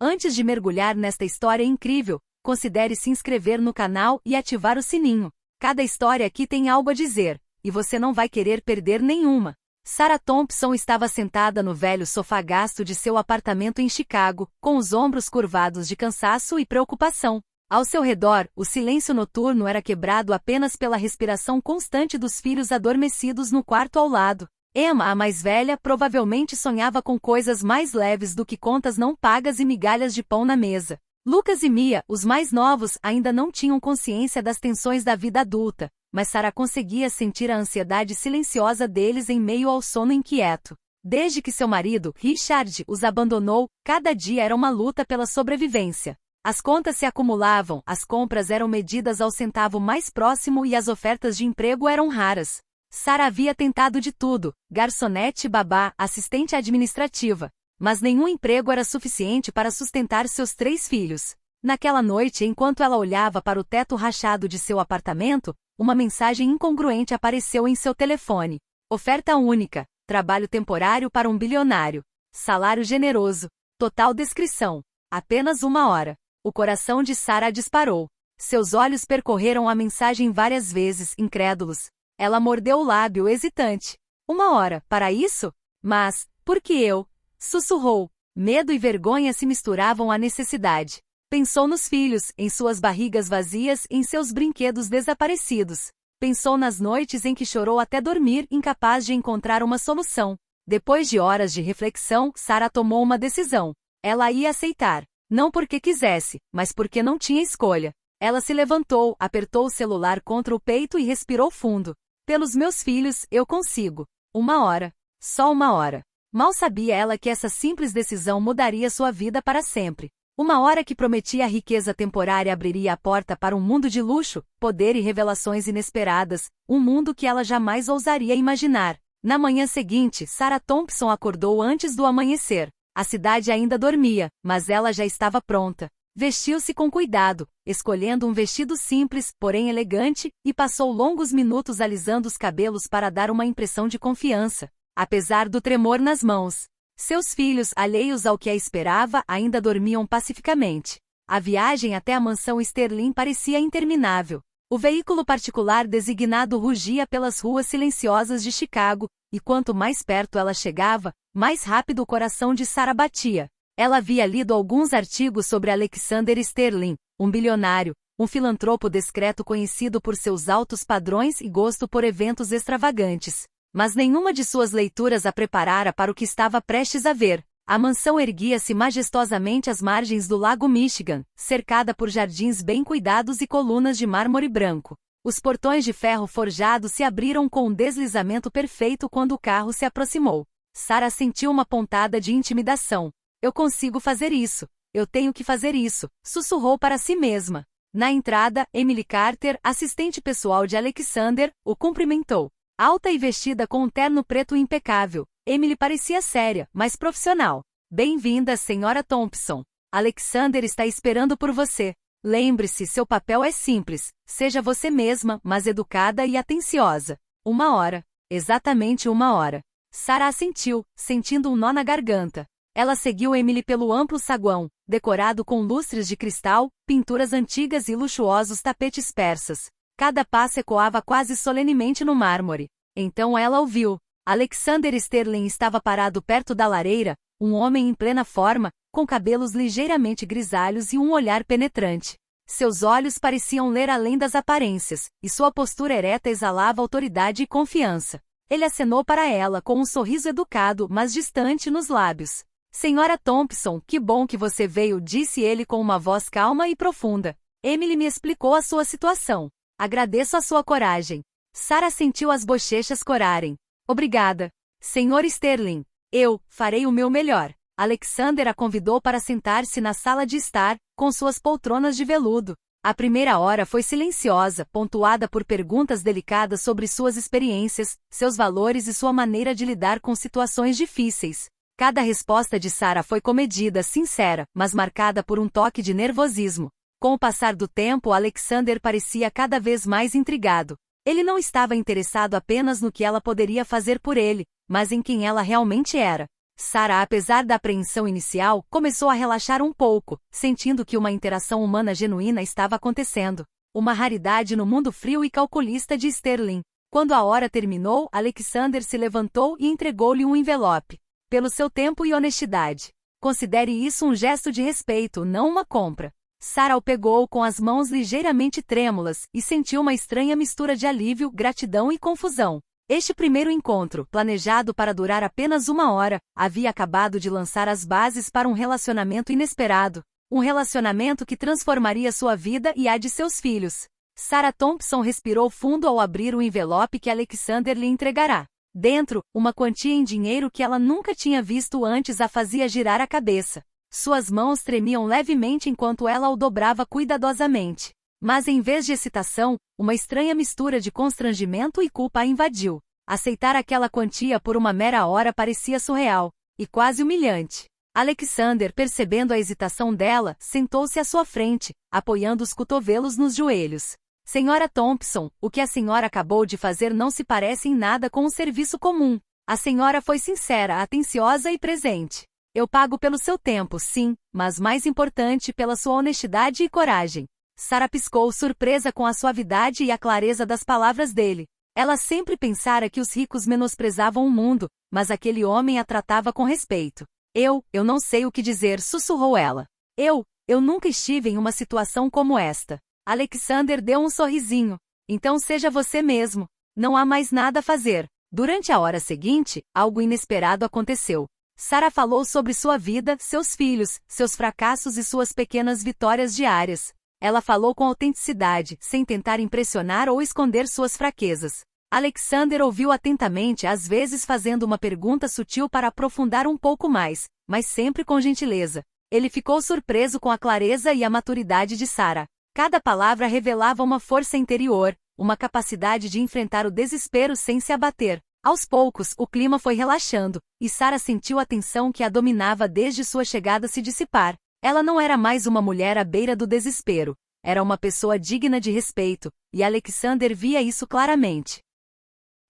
Antes de mergulhar nesta história incrível, considere se inscrever no canal e ativar o sininho. Cada história aqui tem algo a dizer, e você não vai querer perder nenhuma. Sarah Thompson estava sentada no velho sofá gasto de seu apartamento em Chicago, com os ombros curvados de cansaço e preocupação. Ao seu redor, o silêncio noturno era quebrado apenas pela respiração constante dos filhos adormecidos no quarto ao lado. Emma, a mais velha, provavelmente sonhava com coisas mais leves do que contas não pagas e migalhas de pão na mesa. Lucas e Mia, os mais novos, ainda não tinham consciência das tensões da vida adulta, mas Sarah conseguia sentir a ansiedade silenciosa deles em meio ao sono inquieto. Desde que seu marido, Richard, os abandonou, cada dia era uma luta pela sobrevivência. As contas se acumulavam, as compras eram medidas ao centavo mais próximo e as ofertas de emprego eram raras. Sarah havia tentado de tudo: garçonete, babá, assistente administrativa. Mas nenhum emprego era suficiente para sustentar seus 3 filhos. Naquela noite, enquanto ela olhava para o teto rachado de seu apartamento, uma mensagem incongruente apareceu em seu telefone. Oferta única. Trabalho temporário para um bilionário. Salário generoso. Total descrição. Apenas 1 hora. O coração de Sarah disparou. Seus olhos percorreram a mensagem várias vezes, incrédulos. Ela mordeu o lábio, hesitante. 1 hora, para isso? Mas, por que eu? Sussurrou. Medo e vergonha se misturavam à necessidade. Pensou nos filhos, em suas barrigas vazias, em seus brinquedos desaparecidos. Pensou nas noites em que chorou até dormir, incapaz de encontrar uma solução. Depois de horas de reflexão, Sarah tomou uma decisão. Ela ia aceitar. Não porque quisesse, mas porque não tinha escolha. Ela se levantou, apertou o celular contra o peito e respirou fundo. Pelos meus filhos, eu consigo. 1 hora. Só 1 hora. Mal sabia ela que essa simples decisão mudaria sua vida para sempre. 1 hora que prometia a riqueza temporária abriria a porta para um mundo de luxo, poder e revelações inesperadas, um mundo que ela jamais ousaria imaginar. Na manhã seguinte, Sarah Thompson acordou antes do amanhecer. A cidade ainda dormia, mas ela já estava pronta. Vestiu-se com cuidado, escolhendo um vestido simples, porém elegante, e passou longos minutos alisando os cabelos para dar uma impressão de confiança. Apesar do tremor nas mãos, seus filhos, alheios ao que a esperava, ainda dormiam pacificamente. A viagem até a mansão Sterling parecia interminável. O veículo particular designado rugia pelas ruas silenciosas de Chicago, e quanto mais perto ela chegava, mais rápido o coração de Sarah batia. Ela havia lido alguns artigos sobre Alexander Sterling, um bilionário, um filantropo discreto conhecido por seus altos padrões e gosto por eventos extravagantes. Mas nenhuma de suas leituras a preparara para o que estava prestes a ver. A mansão erguia-se majestosamente às margens do lago Michigan, cercada por jardins bem cuidados e colunas de mármore branco. Os portões de ferro forjado se abriram com um deslizamento perfeito quando o carro se aproximou. Sarah sentiu uma pontada de intimidação. Eu consigo fazer isso. Eu tenho que fazer isso, sussurrou para si mesma. Na entrada, Emily Carter, assistente pessoal de Alexander, o cumprimentou. Alta e vestida com um terno preto impecável, Emily parecia séria, mas profissional. Bem-vinda, Sra. Thompson. Alexander está esperando por você. Lembre-se, seu papel é simples. Seja você mesma, mas educada e atenciosa. 1 hora. Exatamente 1 hora. Sarah assentiu, sentindo um nó na garganta. Ela seguiu Emily pelo amplo saguão, decorado com lustres de cristal, pinturas antigas e luxuosos tapetes persas. Cada passo ecoava quase solenemente no mármore. Então ela ouviu. Alexander Sterling estava parado perto da lareira, um homem em plena forma, com cabelos ligeiramente grisalhos e um olhar penetrante. Seus olhos pareciam ler além das aparências, e sua postura ereta exalava autoridade e confiança. Ele acenou para ela com um sorriso educado, mas distante nos lábios. Sra. Thompson, que bom que você veio, disse ele com uma voz calma e profunda. Emily me explicou a sua situação. Agradeço a sua coragem. Sarah sentiu as bochechas corarem. Obrigada. Sr. Sterling, eu farei o meu melhor. Alexander a convidou para sentar-se na sala de estar, com suas poltronas de veludo. A primeira hora foi silenciosa, pontuada por perguntas delicadas sobre suas experiências, seus valores e sua maneira de lidar com situações difíceis. Cada resposta de Sarah foi comedida, sincera, mas marcada por um toque de nervosismo. Com o passar do tempo, Alexander parecia cada vez mais intrigado. Ele não estava interessado apenas no que ela poderia fazer por ele, mas em quem ela realmente era. Sarah, apesar da apreensão inicial, começou a relaxar um pouco, sentindo que uma interação humana genuína estava acontecendo. Uma raridade no mundo frio e calculista de Sterling. Quando a hora terminou, Alexander se levantou e entregou-lhe um envelope. Pelo seu tempo e honestidade. Considere isso um gesto de respeito, não uma compra. Sarah o pegou com as mãos ligeiramente trêmulas e sentiu uma estranha mistura de alívio, gratidão e confusão. Este primeiro encontro, planejado para durar apenas 1 hora, havia acabado de lançar as bases para um relacionamento inesperado. Um relacionamento que transformaria sua vida e a de seus filhos. Sarah Thompson respirou fundo ao abrir o envelope que Alexander lhe entregará. Dentro, uma quantia em dinheiro que ela nunca tinha visto antes a fazia girar a cabeça. Suas mãos tremiam levemente enquanto ela o dobrava cuidadosamente. Mas em vez de excitação, uma estranha mistura de constrangimento e culpa a invadiu. Aceitar aquela quantia por uma mera hora parecia surreal, e quase humilhante. Alexander, percebendo a hesitação dela, sentou-se à sua frente, apoiando os cotovelos nos joelhos. Senhora Thompson, o que a senhora acabou de fazer não se parece em nada com um serviço comum. A senhora foi sincera, atenciosa e presente. Eu pago pelo seu tempo, sim, mas mais importante pela sua honestidade e coragem. Sarah piscou, surpresa com a suavidade e a clareza das palavras dele. Ela sempre pensara que os ricos menosprezavam o mundo, mas aquele homem a tratava com respeito. Eu não sei o que dizer, sussurrou ela. Eu nunca estive em uma situação como esta. Alexander deu um sorrisinho. Então seja você mesmo. Não há mais nada a fazer. Durante a hora seguinte, algo inesperado aconteceu. Sarah falou sobre sua vida, seus filhos, seus fracassos e suas pequenas vitórias diárias. Ela falou com autenticidade, sem tentar impressionar ou esconder suas fraquezas. Alexander ouviu atentamente, às vezes fazendo uma pergunta sutil para aprofundar um pouco mais, mas sempre com gentileza. Ele ficou surpreso com a clareza e a maturidade de Sarah. Cada palavra revelava uma força interior, uma capacidade de enfrentar o desespero sem se abater. Aos poucos, o clima foi relaxando, e Sarah sentiu a tensão que a dominava desde sua chegada se dissipar. Ela não era mais uma mulher à beira do desespero. Era uma pessoa digna de respeito, e Alexander via isso claramente.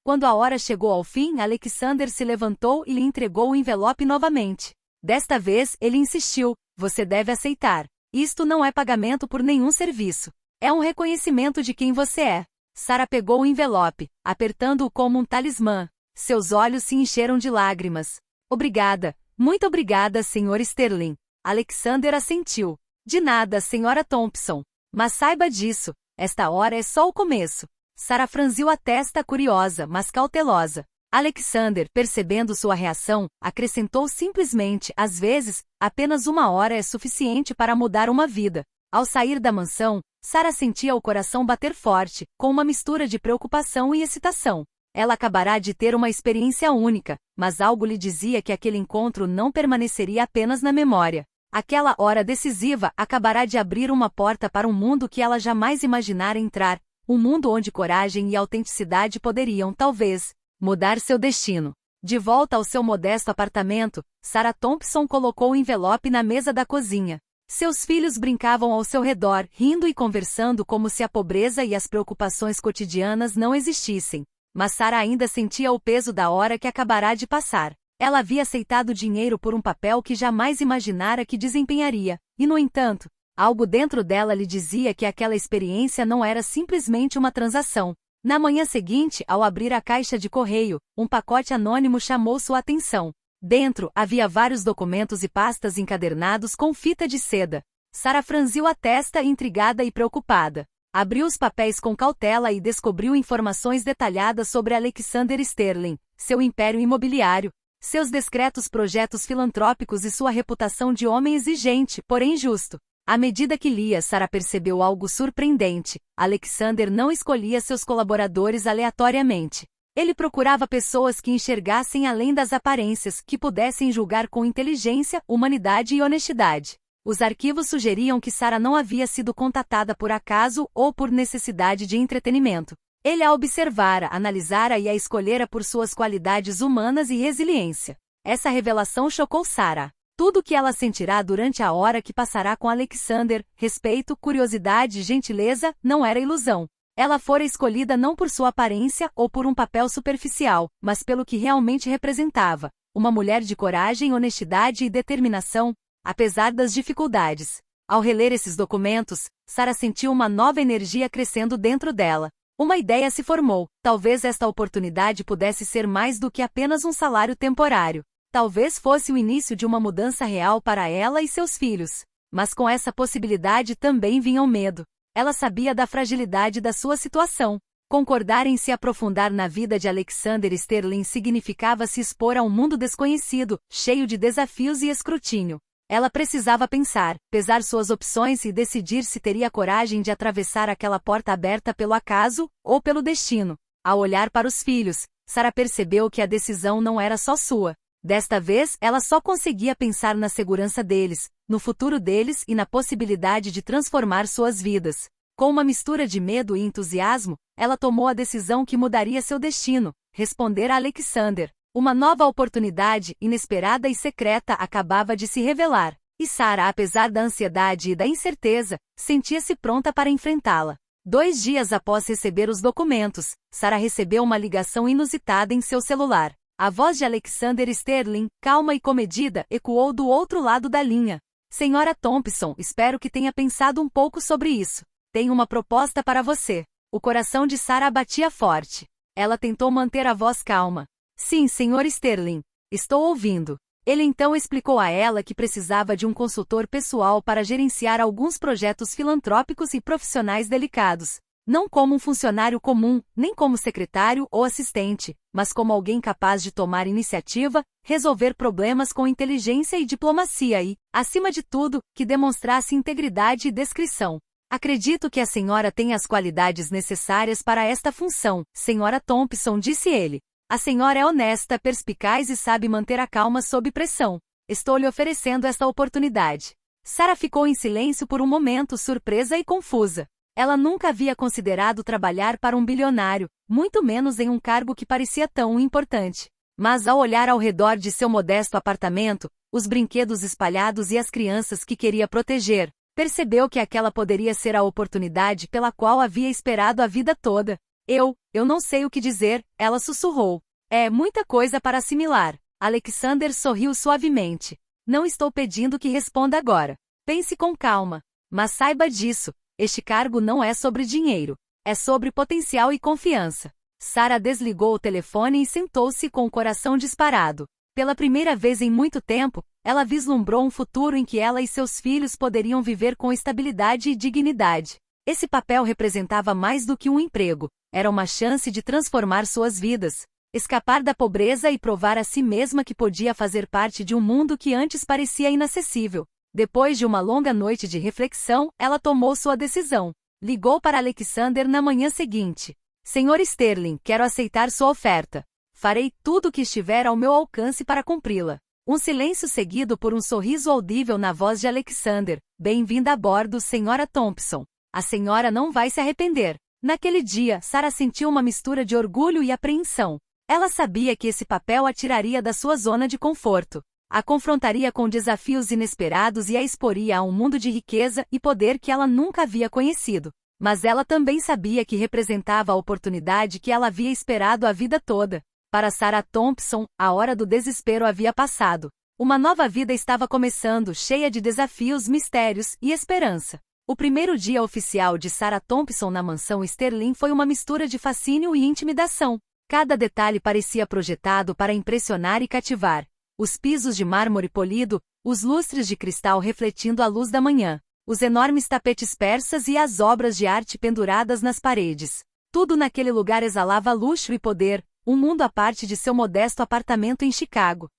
Quando a hora chegou ao fim, Alexander se levantou e lhe entregou o envelope novamente. Desta vez, ele insistiu: você deve aceitar. Isto não é pagamento por nenhum serviço. É um reconhecimento de quem você é. Sarah pegou o envelope, apertando-o como um talismã. Seus olhos se encheram de lágrimas. Obrigada, muito obrigada, Sr. Sterling. Alexander assentiu. De nada, Sra. Thompson. Mas saiba disso, esta hora é só o começo. Sarah franziu a testa curiosa, mas cautelosa. Alexander, percebendo sua reação, acrescentou simplesmente: às vezes, apenas 1 hora é suficiente para mudar uma vida. Ao sair da mansão, Sarah sentia o coração bater forte, com uma mistura de preocupação e excitação. Ela acabará de ter uma experiência única, mas algo lhe dizia que aquele encontro não permaneceria apenas na memória. Aquela hora decisiva acabará de abrir uma porta para um mundo que ela jamais imaginara entrar, um mundo onde coragem e autenticidade poderiam, talvez, mudar seu destino. De volta ao seu modesto apartamento, Sarah Thompson colocou o envelope na mesa da cozinha. Seus filhos brincavam ao seu redor, rindo e conversando como se a pobreza e as preocupações cotidianas não existissem. Mas Sarah ainda sentia o peso da hora que acabará de passar. Ela havia aceitado dinheiro por um papel que jamais imaginara que desempenharia, e no entanto, algo dentro dela lhe dizia que aquela experiência não era simplesmente uma transação. Na manhã seguinte, ao abrir a caixa de correio, um pacote anônimo chamou sua atenção. Dentro, havia vários documentos e pastas encadernados com fita de seda. Sarah franziu a testa, intrigada e preocupada. Abriu os papéis com cautela e descobriu informações detalhadas sobre Alexander Sterling, seu império imobiliário, seus discretos projetos filantrópicos e sua reputação de homem exigente, porém justo. À medida que lia, Sarah percebeu algo surpreendente. Alexander não escolhia seus colaboradores aleatoriamente. Ele procurava pessoas que enxergassem além das aparências, que pudessem julgar com inteligência, humanidade e honestidade. Os arquivos sugeriam que Sarah não havia sido contatada por acaso ou por necessidade de entretenimento. Ele a observara, analisara e a escolhera por suas qualidades humanas e resiliência. Essa revelação chocou Sarah. Tudo o que ela sentirá durante a hora que passará com Alexander, respeito, curiosidade e gentileza, não era ilusão. Ela fora escolhida não por sua aparência ou por um papel superficial, mas pelo que realmente representava. uma mulher de coragem, honestidade e determinação, apesar das dificuldades. Ao reler esses documentos, Sarah sentiu uma nova energia crescendo dentro dela. Uma ideia se formou: talvez esta oportunidade pudesse ser mais do que apenas um salário temporário. Talvez fosse o início de uma mudança real para ela e seus filhos. Mas com essa possibilidade também vinha o medo. Ela sabia da fragilidade da sua situação. Concordar em se aprofundar na vida de Alexander Sterling significava se expor a um mundo desconhecido, cheio de desafios e escrutínio. Ela precisava pensar, pesar suas opções e decidir se teria coragem de atravessar aquela porta aberta pelo acaso ou pelo destino. Ao olhar para os filhos, Sarah percebeu que a decisão não era só sua. Desta vez, ela só conseguia pensar na segurança deles, no futuro deles e na possibilidade de transformar suas vidas. Com uma mistura de medo e entusiasmo, ela tomou a decisão que mudaria seu destino: responder a Alexander. Uma nova oportunidade, inesperada e secreta, acabava de se revelar, e Sarah, apesar da ansiedade e da incerteza, sentia-se pronta para enfrentá-la. 2 dias após receber os documentos, Sarah recebeu uma ligação inusitada em seu celular. A voz de Alexander Sterling, calma e comedida, ecoou do outro lado da linha. Senhora Thompson, espero que tenha pensado um pouco sobre isso. Tenho uma proposta para você. O coração de Sarah batia forte. Ela tentou manter a voz calma. Sim, Sr. Sterling. Estou ouvindo. Ele então explicou a ela que precisava de um consultor pessoal para gerenciar alguns projetos filantrópicos e profissionais delicados. Não como um funcionário comum, nem como secretário ou assistente, mas como alguém capaz de tomar iniciativa, resolver problemas com inteligência e diplomacia e, acima de tudo, que demonstrasse integridade e discrição. Acredito que a senhora tem as qualidades necessárias para esta função, Sra. Thompson, disse ele. A senhora é honesta, perspicaz e sabe manter a calma sob pressão. Estou lhe oferecendo esta oportunidade. Sarah ficou em silêncio por um momento, surpresa e confusa. Ela nunca havia considerado trabalhar para um bilionário, muito menos em um cargo que parecia tão importante. Mas ao olhar ao redor de seu modesto apartamento, os brinquedos espalhados e as crianças que queria proteger, percebeu que aquela poderia ser a oportunidade pela qual havia esperado a vida toda. Eu não sei o que dizer, ela sussurrou. É muita coisa para assimilar. Alexander sorriu suavemente. Não estou pedindo que responda agora. Pense com calma. Mas saiba disso, este cargo não é sobre dinheiro. É sobre potencial e confiança. Sarah desligou o telefone e sentou-se com o coração disparado. Pela primeira vez em muito tempo, ela vislumbrou um futuro em que ela e seus filhos poderiam viver com estabilidade e dignidade. Esse papel representava mais do que um emprego. Era uma chance de transformar suas vidas, escapar da pobreza e provar a si mesma que podia fazer parte de um mundo que antes parecia inacessível. Depois de uma longa noite de reflexão, ela tomou sua decisão. Ligou para Alexander na manhã seguinte. Sr. Sterling, quero aceitar sua oferta. Farei tudo o que estiver ao meu alcance para cumpri-la. Um silêncio seguido por um sorriso audível na voz de Alexander. Bem-vinda a bordo, Sra. Thompson. A senhora não vai se arrepender. Naquele dia, Sarah sentiu uma mistura de orgulho e apreensão. Ela sabia que esse papel a tiraria da sua zona de conforto. A confrontaria com desafios inesperados e a exporia a um mundo de riqueza e poder que ela nunca havia conhecido. Mas ela também sabia que representava a oportunidade que ela havia esperado a vida toda. Para Sarah Thompson, a hora do desespero havia passado. Uma nova vida estava começando, cheia de desafios, mistérios e esperança. O primeiro dia oficial de Sarah Thompson na mansão Sterling foi uma mistura de fascínio e intimidação. Cada detalhe parecia projetado para impressionar e cativar. Os pisos de mármore polido, os lustres de cristal refletindo a luz da manhã, os enormes tapetes persas e as obras de arte penduradas nas paredes. Tudo naquele lugar exalava luxo e poder, um mundo à parte de seu modesto apartamento em Chicago.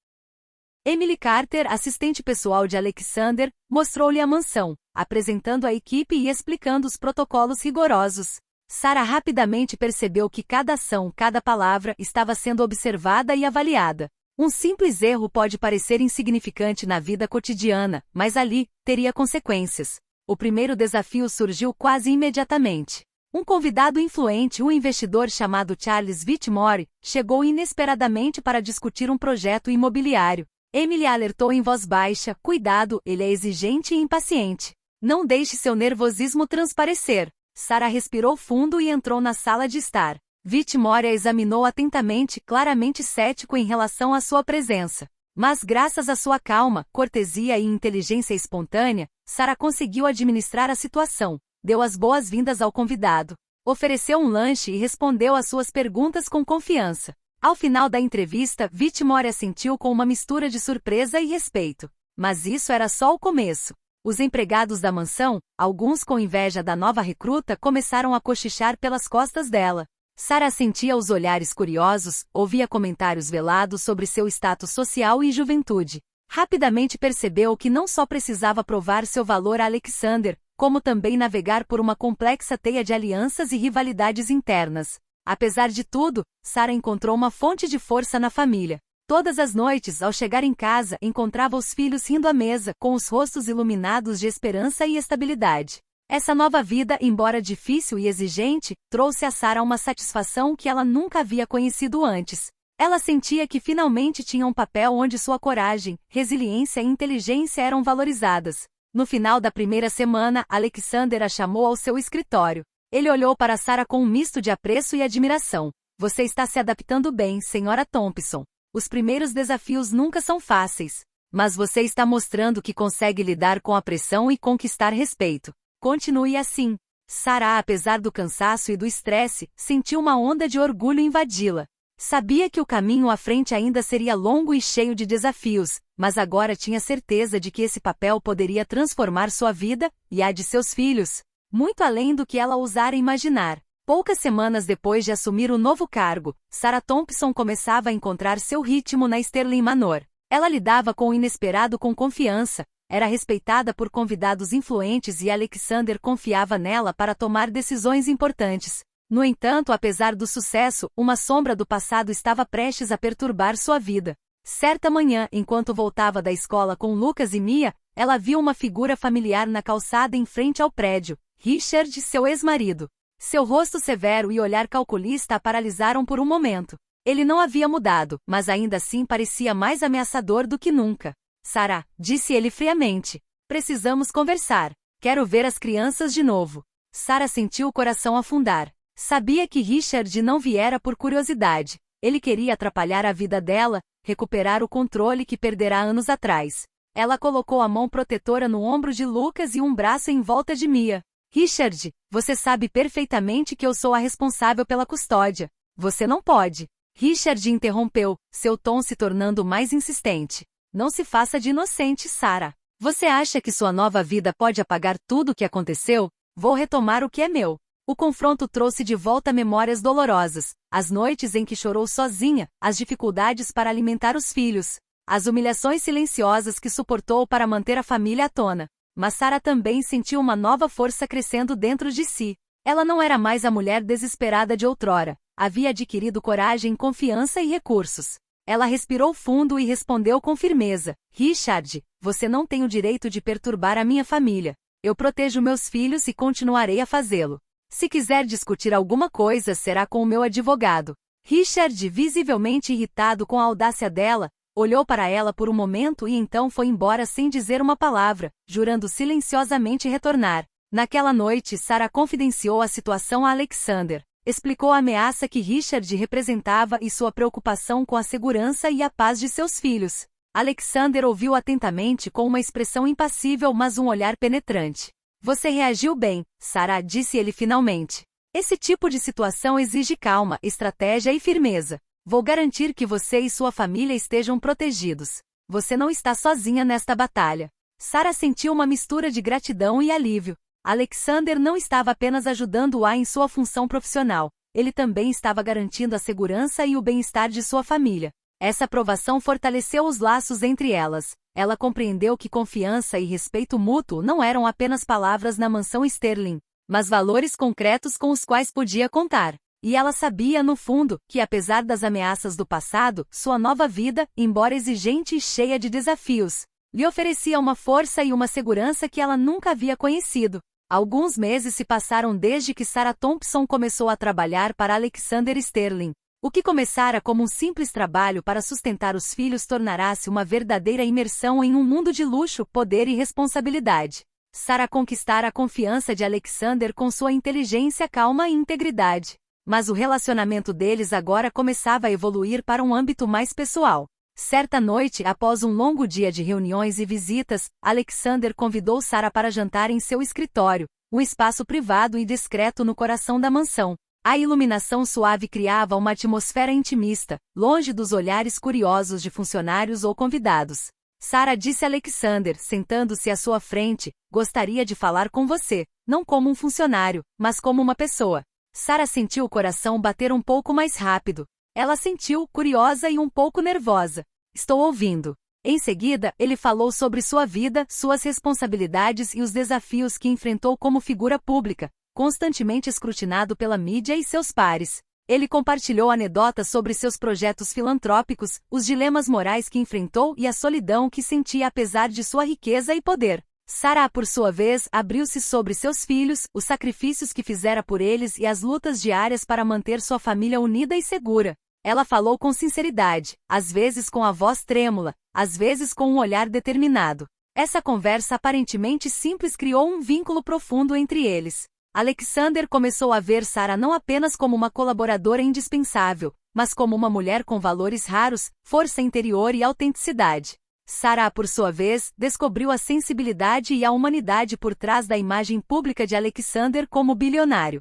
Emily Carter, assistente pessoal de Alexander, mostrou-lhe a mansão, apresentando a equipe e explicando os protocolos rigorosos. Sarah rapidamente percebeu que cada ação, cada palavra, estava sendo observada e avaliada. Um simples erro pode parecer insignificante na vida cotidiana, mas ali, teria consequências. O primeiro desafio surgiu quase imediatamente. Um convidado influente, um investidor chamado Charles Whitmore, chegou inesperadamente para discutir um projeto imobiliário. Emily alertou em voz baixa: cuidado, ele é exigente e impaciente. Não deixe seu nervosismo transparecer. Sarah respirou fundo e entrou na sala de estar. Whitmore a examinou atentamente, claramente cético em relação à sua presença. Mas graças à sua calma, cortesia e inteligência espontânea, Sarah conseguiu administrar a situação, deu as boas-vindas ao convidado, ofereceu um lanche e respondeu às suas perguntas com confiança. Ao final da entrevista, Whitmore assentiu com uma mistura de surpresa e respeito. Mas isso era só o começo. Os empregados da mansão, alguns com inveja da nova recruta, começaram a cochichar pelas costas dela. Sarah sentia os olhares curiosos, ouvia comentários velados sobre seu status social e juventude. Rapidamente percebeu que não só precisava provar seu valor a Alexander, como também navegar por uma complexa teia de alianças e rivalidades internas. Apesar de tudo, Sarah encontrou uma fonte de força na família. Todas as noites, ao chegar em casa, encontrava os filhos rindo à mesa, com os rostos iluminados de esperança e estabilidade. Essa nova vida, embora difícil e exigente, trouxe a Sarah uma satisfação que ela nunca havia conhecido antes. Ela sentia que finalmente tinha um papel onde sua coragem, resiliência e inteligência eram valorizadas. No final da primeira semana, Alexander a chamou ao seu escritório. Ele olhou para Sarah com um misto de apreço e admiração. Você está se adaptando bem, Sra. Thompson. Os primeiros desafios nunca são fáceis. Mas você está mostrando que consegue lidar com a pressão e conquistar respeito. Continue assim. Sarah, apesar do cansaço e do estresse, sentiu uma onda de orgulho invadi-la. Sabia que o caminho à frente ainda seria longo e cheio de desafios, mas agora tinha certeza de que esse papel poderia transformar sua vida, e a de seus filhos, muito além do que ela ousara imaginar. Poucas semanas depois de assumir o novo cargo, Sarah Thompson começava a encontrar seu ritmo na Sterling Manor. Ela lidava com o inesperado com confiança, era respeitada por convidados influentes e Alexander confiava nela para tomar decisões importantes. No entanto, apesar do sucesso, uma sombra do passado estava prestes a perturbar sua vida. Certa manhã, enquanto voltava da escola com Lucas e Mia, ela viu uma figura familiar na calçada em frente ao prédio. Richard, seu ex-marido. Seu rosto severo e olhar calculista a paralisaram por um momento. Ele não havia mudado, mas ainda assim parecia mais ameaçador do que nunca. Sarah, disse ele friamente. Precisamos conversar. Quero ver as crianças de novo. Sarah sentiu o coração afundar. Sabia que Richard não viera por curiosidade. Ele queria atrapalhar a vida dela, recuperar o controle que perdera anos atrás. Ela colocou a mão protetora no ombro de Lucas e um braço em volta de Mia. Richard, você sabe perfeitamente que eu sou a responsável pela custódia. Você não pode. Richard interrompeu, seu tom se tornando mais insistente. Não se faça de inocente, Sarah. Você acha que sua nova vida pode apagar tudo o que aconteceu? Vou retomar o que é meu. O confronto trouxe de volta memórias dolorosas, as noites em que chorou sozinha, as dificuldades para alimentar os filhos, as humilhações silenciosas que suportou para manter a família à tona. Mas Sarah também sentiu uma nova força crescendo dentro de si. Ela não era mais a mulher desesperada de outrora, havia adquirido coragem, confiança e recursos. Ela respirou fundo e respondeu com firmeza: Richard, você não tem o direito de perturbar a minha família. Eu protejo meus filhos e continuarei a fazê-lo. Se quiser discutir alguma coisa, será com o meu advogado. Richard, visivelmente irritado com a audácia dela, olhou para ela por um momento e então foi embora sem dizer uma palavra, jurando silenciosamente retornar. Naquela noite, Sarah confidenciou a situação a Alexander. Explicou a ameaça que Richard representava e sua preocupação com a segurança e a paz de seus filhos. Alexander ouviu atentamente com uma expressão impassível mas um olhar penetrante. Você reagiu bem, Sarah, disse ele finalmente. Esse tipo de situação exige calma, estratégia e firmeza. Vou garantir que você e sua família estejam protegidos. Você não está sozinha nesta batalha. Sarah sentiu uma mistura de gratidão e alívio. Alexander não estava apenas ajudando-a em sua função profissional, ele também estava garantindo a segurança e o bem-estar de sua família. Essa aprovação fortaleceu os laços entre elas. Ela compreendeu que confiança e respeito mútuo não eram apenas palavras na mansão Sterling, mas valores concretos com os quais podia contar. E ela sabia, no fundo, que apesar das ameaças do passado, sua nova vida, embora exigente e cheia de desafios, lhe oferecia uma força e uma segurança que ela nunca havia conhecido. Alguns meses se passaram desde que Sarah Thompson começou a trabalhar para Alexander Sterling. O que começara como um simples trabalho para sustentar os filhos tornará-se uma verdadeira imersão em um mundo de luxo, poder e responsabilidade. Sarah conquistara a confiança de Alexander com sua inteligência, calma e integridade. Mas o relacionamento deles agora começava a evoluir para um âmbito mais pessoal. Certa noite, após um longo dia de reuniões e visitas, Alexander convidou Sarah para jantar em seu escritório, um espaço privado e discreto no coração da mansão. A iluminação suave criava uma atmosfera intimista, longe dos olhares curiosos de funcionários ou convidados. Sarah disse a Alexander, sentando-se à sua frente, gostaria de falar com você, não como um funcionário, mas como uma pessoa. Sarah sentiu o coração bater um pouco mais rápido. Ela sentiu, curiosa e um pouco nervosa. Estou ouvindo. Em seguida, ele falou sobre sua vida, suas responsabilidades e os desafios que enfrentou como figura pública, constantemente escrutinado pela mídia e seus pares. Ele compartilhou anedotas sobre seus projetos filantrópicos, os dilemas morais que enfrentou e a solidão que sentia apesar de sua riqueza e poder. Sarah, por sua vez, abriu-se sobre seus filhos, os sacrifícios que fizera por eles e as lutas diárias para manter sua família unida e segura. Ela falou com sinceridade, às vezes com a voz trêmula, às vezes com um olhar determinado. Essa conversa aparentemente simples criou um vínculo profundo entre eles. Alexander começou a ver Sarah não apenas como uma colaboradora indispensável, mas como uma mulher com valores raros, força interior e autenticidade. Sarah, por sua vez, descobriu a sensibilidade e a humanidade por trás da imagem pública de Alexander como bilionário.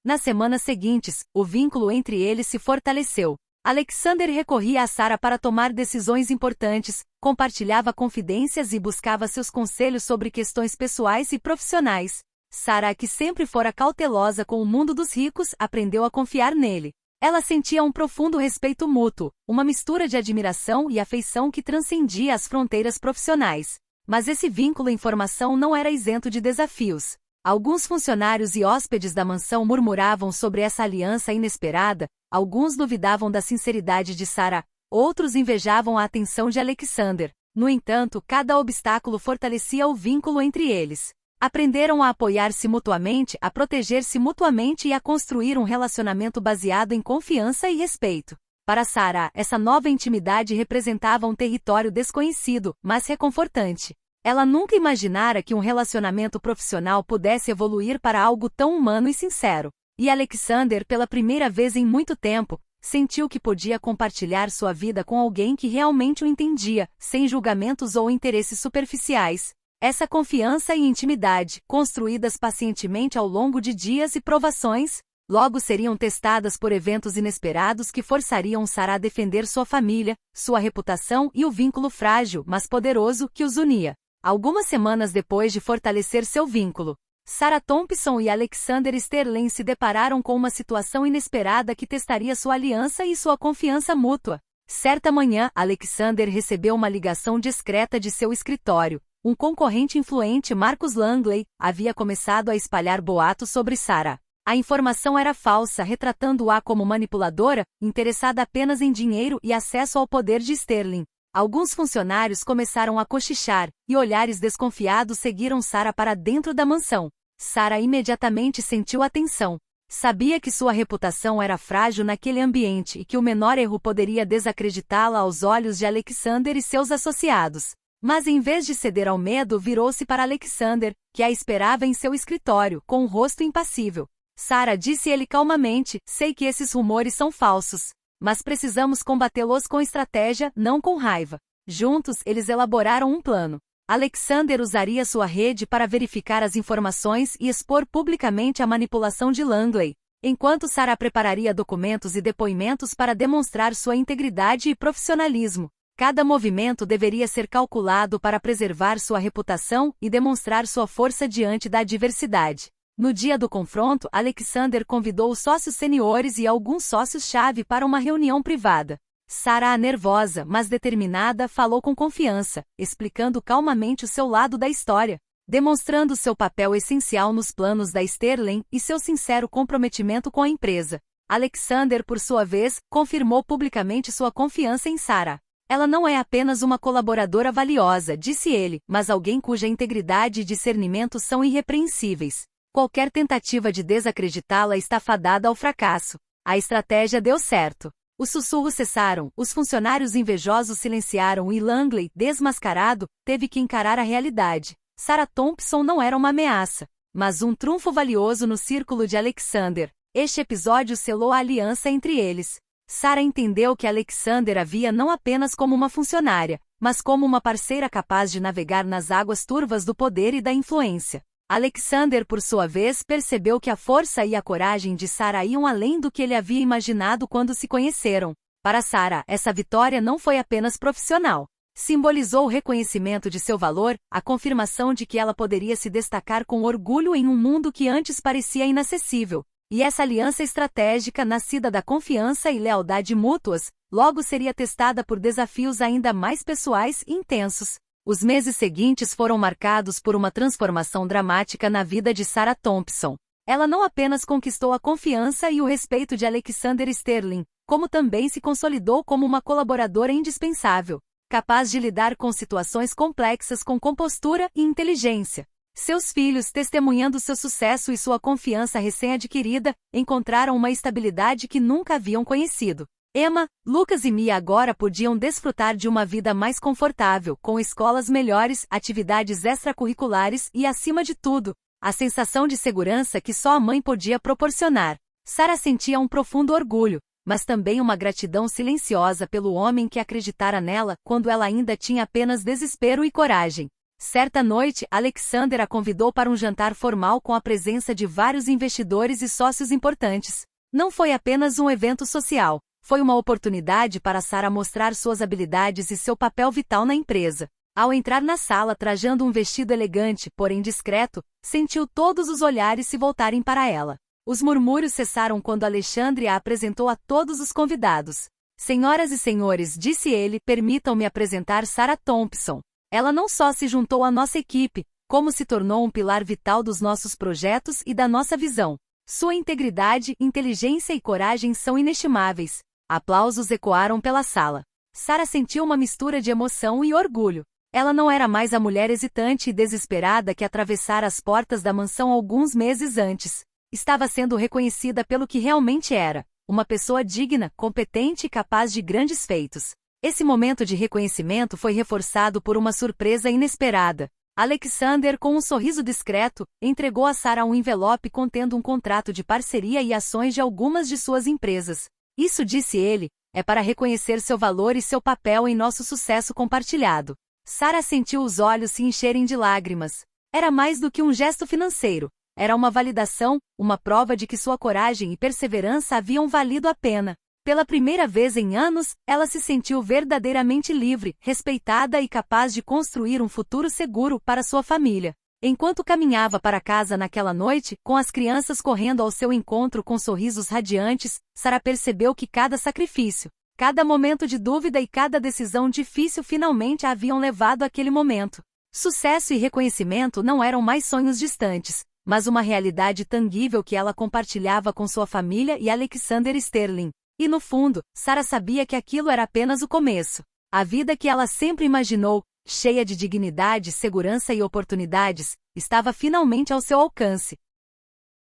Nas semanas seguintes, o vínculo entre eles se fortaleceu. Alexander recorria a Sarah para tomar decisões importantes, compartilhava confidências e buscava seus conselhos sobre questões pessoais e profissionais. Sarah, que sempre fora cautelosa com o mundo dos ricos, aprendeu a confiar nele. Ela sentia um profundo respeito mútuo, uma mistura de admiração e afeição que transcendia as fronteiras profissionais. Mas esse vínculo em formação não era isento de desafios. Alguns funcionários e hóspedes da mansão murmuravam sobre essa aliança inesperada, alguns duvidavam da sinceridade de Sarah, outros invejavam a atenção de Alexander. No entanto, cada obstáculo fortalecia o vínculo entre eles. Aprenderam a apoiar-se mutuamente, a proteger-se mutuamente e a construir um relacionamento baseado em confiança e respeito. Para Sarah, essa nova intimidade representava um território desconhecido, mas reconfortante. Ela nunca imaginara que um relacionamento profissional pudesse evoluir para algo tão humano e sincero. E Alexander, pela primeira vez em muito tempo, sentiu que podia compartilhar sua vida com alguém que realmente o entendia, sem julgamentos ou interesses superficiais. Essa confiança e intimidade, construídas pacientemente ao longo de dias e provações, logo seriam testadas por eventos inesperados que forçariam Sarah a defender sua família, sua reputação e o vínculo frágil, mas poderoso, que os unia. Algumas semanas depois de fortalecer seu vínculo, Sarah Thompson e Alexander Sterling se depararam com uma situação inesperada que testaria sua aliança e sua confiança mútua. Certa manhã, Alexander recebeu uma ligação discreta de seu escritório. Um concorrente influente, Marcus Langley, havia começado a espalhar boatos sobre Sarah. A informação era falsa, retratando-a como manipuladora, interessada apenas em dinheiro e acesso ao poder de Sterling. Alguns funcionários começaram a cochichar, e olhares desconfiados seguiram Sarah para dentro da mansão. Sarah imediatamente sentiu a tensão. Sabia que sua reputação era frágil naquele ambiente e que o menor erro poderia desacreditá-la aos olhos de Alexander e seus associados. Mas em vez de ceder ao medo, virou-se para Alexander, que a esperava em seu escritório, com um rosto impassível. Sarah, disse ele calmamente, sei que esses rumores são falsos. Mas precisamos combatê-los com estratégia, não com raiva. Juntos, eles elaboraram um plano. Alexander usaria sua rede para verificar as informações e expor publicamente a manipulação de Langley, enquanto Sarah prepararia documentos e depoimentos para demonstrar sua integridade e profissionalismo. Cada movimento deveria ser calculado para preservar sua reputação e demonstrar sua força diante da adversidade. No dia do confronto, Alexander convidou os sócios seniores e alguns sócios-chave para uma reunião privada. Sarah, nervosa, mas determinada, falou com confiança, explicando calmamente o seu lado da história, demonstrando seu papel essencial nos planos da Sterling e seu sincero comprometimento com a empresa. Alexander, por sua vez, confirmou publicamente sua confiança em Sarah. Ela não é apenas uma colaboradora valiosa, disse ele, mas alguém cuja integridade e discernimento são irrepreensíveis. Qualquer tentativa de desacreditá-la está fadada ao fracasso. A estratégia deu certo. Os sussurros cessaram, os funcionários invejosos silenciaram e Langley, desmascarado, teve que encarar a realidade. Sarah Thompson não era uma ameaça, mas um trunfo valioso no círculo de Alexander. Este episódio selou a aliança entre eles. Sarah entendeu que Alexander a via não apenas como uma funcionária, mas como uma parceira capaz de navegar nas águas turvas do poder e da influência. Alexander, por sua vez, percebeu que a força e a coragem de Sarah iam além do que ele havia imaginado quando se conheceram. Para Sarah, essa vitória não foi apenas profissional. Simbolizou o reconhecimento de seu valor, a confirmação de que ela poderia se destacar com orgulho em um mundo que antes parecia inacessível. E essa aliança estratégica, nascida da confiança e lealdade mútuas, logo seria testada por desafios ainda mais pessoais e intensos. Os meses seguintes foram marcados por uma transformação dramática na vida de Sarah Thompson. Ela não apenas conquistou a confiança e o respeito de Alexander Sterling, como também se consolidou como uma colaboradora indispensável, capaz de lidar com situações complexas com compostura e inteligência. Seus filhos, testemunhando seu sucesso e sua confiança recém-adquirida, encontraram uma estabilidade que nunca haviam conhecido. Emma, Lucas e Mia agora podiam desfrutar de uma vida mais confortável, com escolas melhores, atividades extracurriculares e, acima de tudo, a sensação de segurança que só a mãe podia proporcionar. Sarah sentia um profundo orgulho, mas também uma gratidão silenciosa pelo homem que acreditara nela quando ela ainda tinha apenas desespero e coragem. Certa noite, Alexander a convidou para um jantar formal com a presença de vários investidores e sócios importantes. Não foi apenas um evento social, foi uma oportunidade para Sarah mostrar suas habilidades e seu papel vital na empresa. Ao entrar na sala trajando um vestido elegante, porém discreto, sentiu todos os olhares se voltarem para ela. Os murmúrios cessaram quando Alexandre a apresentou a todos os convidados. Senhoras e senhores, disse ele, permitam-me apresentar Sarah Thompson. Ela não só se juntou à nossa equipe, como se tornou um pilar vital dos nossos projetos e da nossa visão. Sua integridade, inteligência e coragem são inestimáveis. Aplausos ecoaram pela sala. Sarah sentiu uma mistura de emoção e orgulho. Ela não era mais a mulher hesitante e desesperada que atravessara as portas da mansão alguns meses antes. Estava sendo reconhecida pelo que realmente era, uma pessoa digna, competente e capaz de grandes feitos. Esse momento de reconhecimento foi reforçado por uma surpresa inesperada. Alexander, com um sorriso discreto, entregou a Sarah um envelope contendo um contrato de parceria e ações de algumas de suas empresas. Isso, disse ele, é para reconhecer seu valor e seu papel em nosso sucesso compartilhado. Sarah sentiu os olhos se encherem de lágrimas. Era mais do que um gesto financeiro. Era uma validação, uma prova de que sua coragem e perseverança haviam valido a pena. Pela primeira vez em anos, ela se sentiu verdadeiramente livre, respeitada e capaz de construir um futuro seguro para sua família. Enquanto caminhava para casa naquela noite, com as crianças correndo ao seu encontro com sorrisos radiantes, Sarah percebeu que cada sacrifício, cada momento de dúvida e cada decisão difícil finalmente a haviam levado àquele momento. Sucesso e reconhecimento não eram mais sonhos distantes, mas uma realidade tangível que ela compartilhava com sua família e Alexander Sterling. E no fundo, Sarah sabia que aquilo era apenas o começo. A vida que ela sempre imaginou, cheia de dignidade, segurança e oportunidades, estava finalmente ao seu alcance.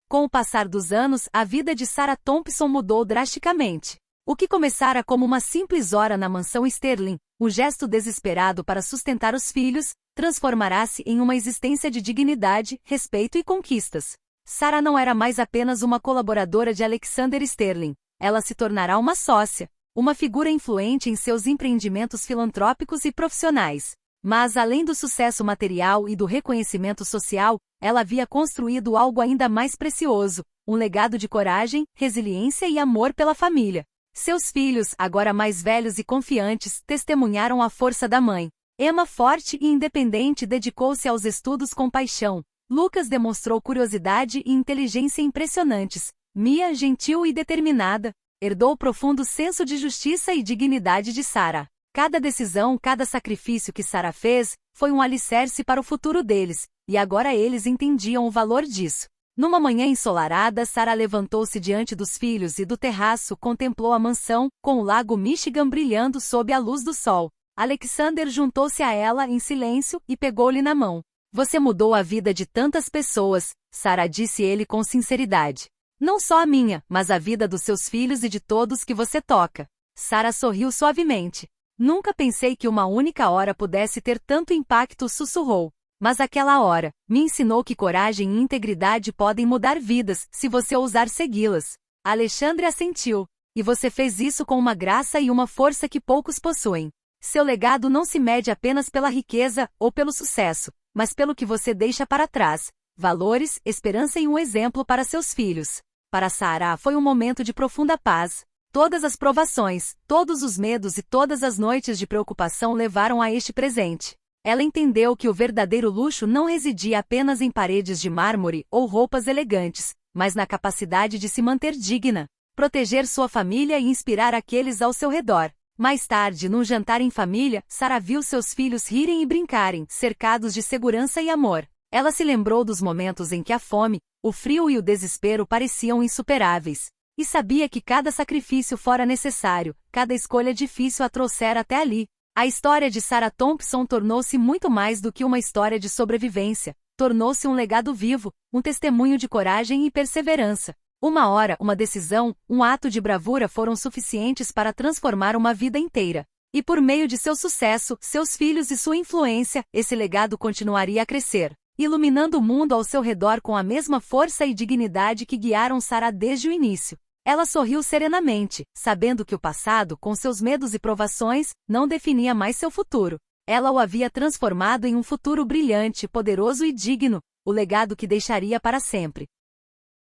Com o passar dos anos, a vida de Sarah Thompson mudou drasticamente. O que começara como uma simples hora na mansão Sterling, um gesto desesperado para sustentar os filhos, transformará-se em uma existência de dignidade, respeito e conquistas. Sarah não era mais apenas uma colaboradora de Alexander Sterling. Ela se tornará uma sócia, uma figura influente em seus empreendimentos filantrópicos e profissionais. Mas além do sucesso material e do reconhecimento social, ela havia construído algo ainda mais precioso, um legado de coragem, resiliência e amor pela família. Seus filhos, agora mais velhos e confiantes, testemunharam a força da mãe. Emma, forte e independente, dedicou-se aos estudos com paixão. Lucas demonstrou curiosidade e inteligência impressionantes. Mia, gentil e determinada, herdou o profundo senso de justiça e dignidade de Sarah. Cada decisão, cada sacrifício que Sarah fez, foi um alicerce para o futuro deles, e agora eles entendiam o valor disso. Numa manhã ensolarada, Sarah levantou-se diante dos filhos e do terraço contemplou a mansão, com o lago Michigan brilhando sob a luz do sol. Alexander juntou-se a ela em silêncio e pegou-lhe na mão. Você mudou a vida de tantas pessoas, Sarah, disse ele com sinceridade. Não só a minha, mas a vida dos seus filhos e de todos que você toca. Sarah sorriu suavemente. Nunca pensei que uma única hora pudesse ter tanto impacto, sussurrou. Mas aquela hora, me ensinou que coragem e integridade podem mudar vidas, se você ousar segui-las. Alexandre assentiu. E você fez isso com uma graça e uma força que poucos possuem. Seu legado não se mede apenas pela riqueza ou pelo sucesso, mas pelo que você deixa para trás. Valores, esperança e um exemplo para seus filhos. Para Sarah foi um momento de profunda paz. Todas as provações, todos os medos e todas as noites de preocupação levaram a este presente. Ela entendeu que o verdadeiro luxo não residia apenas em paredes de mármore ou roupas elegantes, mas na capacidade de se manter digna, proteger sua família e inspirar aqueles ao seu redor. Mais tarde, num jantar em família, Sarah viu seus filhos rirem e brincarem, cercados de segurança e amor. Ela se lembrou dos momentos em que a fome, o frio e o desespero pareciam insuperáveis. E sabia que cada sacrifício fora necessário, cada escolha difícil a trouxera até ali. A história de Sarah Thompson tornou-se muito mais do que uma história de sobrevivência. Tornou-se um legado vivo, um testemunho de coragem e perseverança. Uma hora, uma decisão, um ato de bravura foram suficientes para transformar uma vida inteira. E por meio de seu sucesso, seus filhos e sua influência, esse legado continuaria a crescer, iluminando o mundo ao seu redor com a mesma força e dignidade que guiaram Sarah desde o início. Ela sorriu serenamente, sabendo que o passado, com seus medos e provações, não definia mais seu futuro. Ela o havia transformado em um futuro brilhante, poderoso e digno, o legado que deixaria para sempre.